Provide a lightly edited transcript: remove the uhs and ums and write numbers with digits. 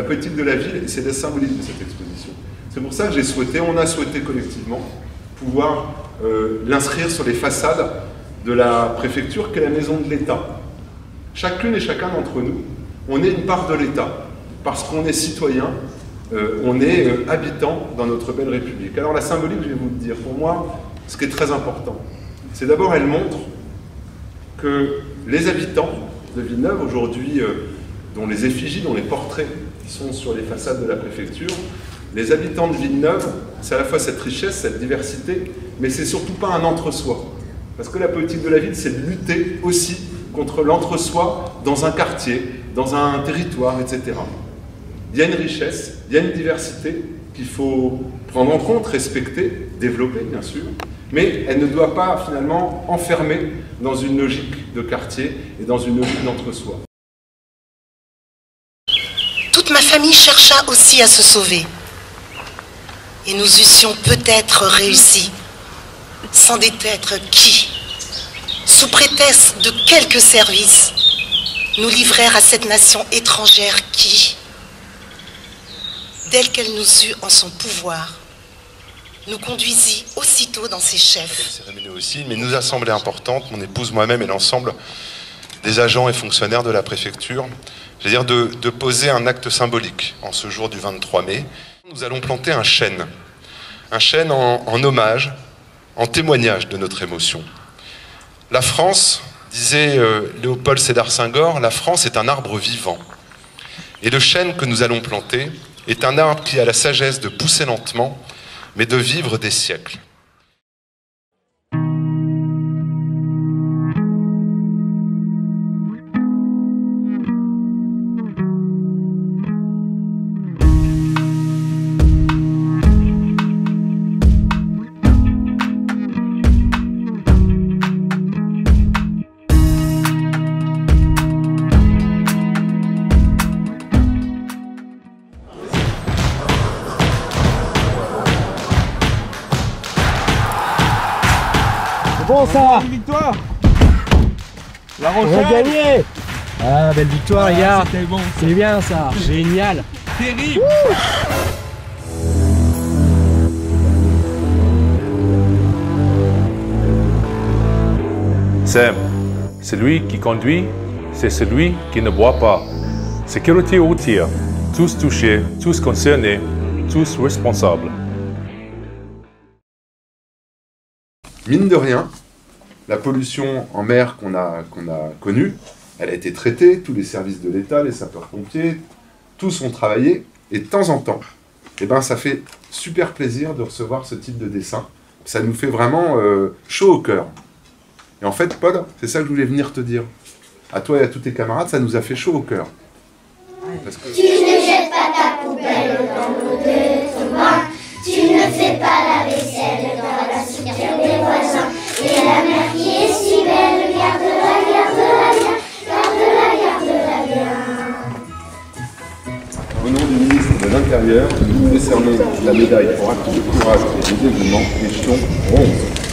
politique de la ville, et c'est la symbolique de cette exposition. C'est pour ça que on a souhaité collectivement pouvoir l'inscrire sur les façades de la préfecture, qui est la maison de l'État. Chacune et chacun d'entre nous, on est une part de l'État, parce qu'on est citoyen, on est habitant dans notre belle République. Alors la symbolique, je vais vous le dire, pour moi, ce qui est très important, c'est d'abord, elle montre que les habitants de Villeneuve, aujourd'hui, dont les effigies, dont les portraits sont sur les façades de la préfecture, les habitants de Villeneuve, c'est à la fois cette richesse, cette diversité, mais c'est surtout pas un entre-soi. Parce que la politique de la ville, c'est de lutter aussi contre l'entre-soi dans un quartier, dans un territoire, etc. Il y a une richesse, il y a une diversité qu'il faut prendre en compte, respecter, développer, bien sûr, mais elle ne doit pas finalement enfermer dans une logique de quartier et dans une logique d'entre-soi. Toute ma famille chercha aussi à se sauver. Et nous eussions peut-être réussi, sans détêtre qui, sous prétexte de quelques services, nous livrèrent à cette nation étrangère qui, dès qu'elle nous eut en son pouvoir, nous conduisit aussitôt dans ses chefs. Cérémonie aussi, mais nous a semblé importante, mon épouse, moi-même et l'ensemble des agents et fonctionnaires de la préfecture, c'est-à-dire de poser un acte symbolique en ce jour du 23 mai. Nous allons planter un chêne en hommage, en témoignage de notre émotion. La France, disait Léopold Sédar Senghor, la France est un arbre vivant. Et le chêne que nous allons planter est un arbre qui a la sagesse de pousser lentement, mais de vivre des siècles. Bon ça, une victoire. La on Rochelle. a gagné. Ah, belle victoire les gars. C'était bon. C'est bien ça, génial. Terrible. Sam, celui qui conduit, c'est celui qui ne boit pas. Sécurité routière, tous touchés, tous concernés, tous responsables. Mine de rien, la pollution en mer qu'on a connue, elle a été traitée, tous les services de l'État, les sapeurs-pompiers, tous ont travaillé, et de temps en temps, eh ben, ça fait super plaisir de recevoir ce type de dessin. Ça nous fait vraiment chaud au cœur. Et en fait, Paul, c'est ça que je voulais venir te dire. À toi et à tous tes camarades, ça nous a fait chaud au cœur. Parce que... Tu ne jettes pas ta poubelle dans l'eau de ton bain. Tu ne fais pas la vaisselle dans la citerne des voisins. Et la mer qui est si belle, garde-la, garde-la bien. Garde-la, garde-la bien. Au nom du ministre de l'Intérieur, nous décernons la médaille pour acte de courage et de dévouement, échelon bronze.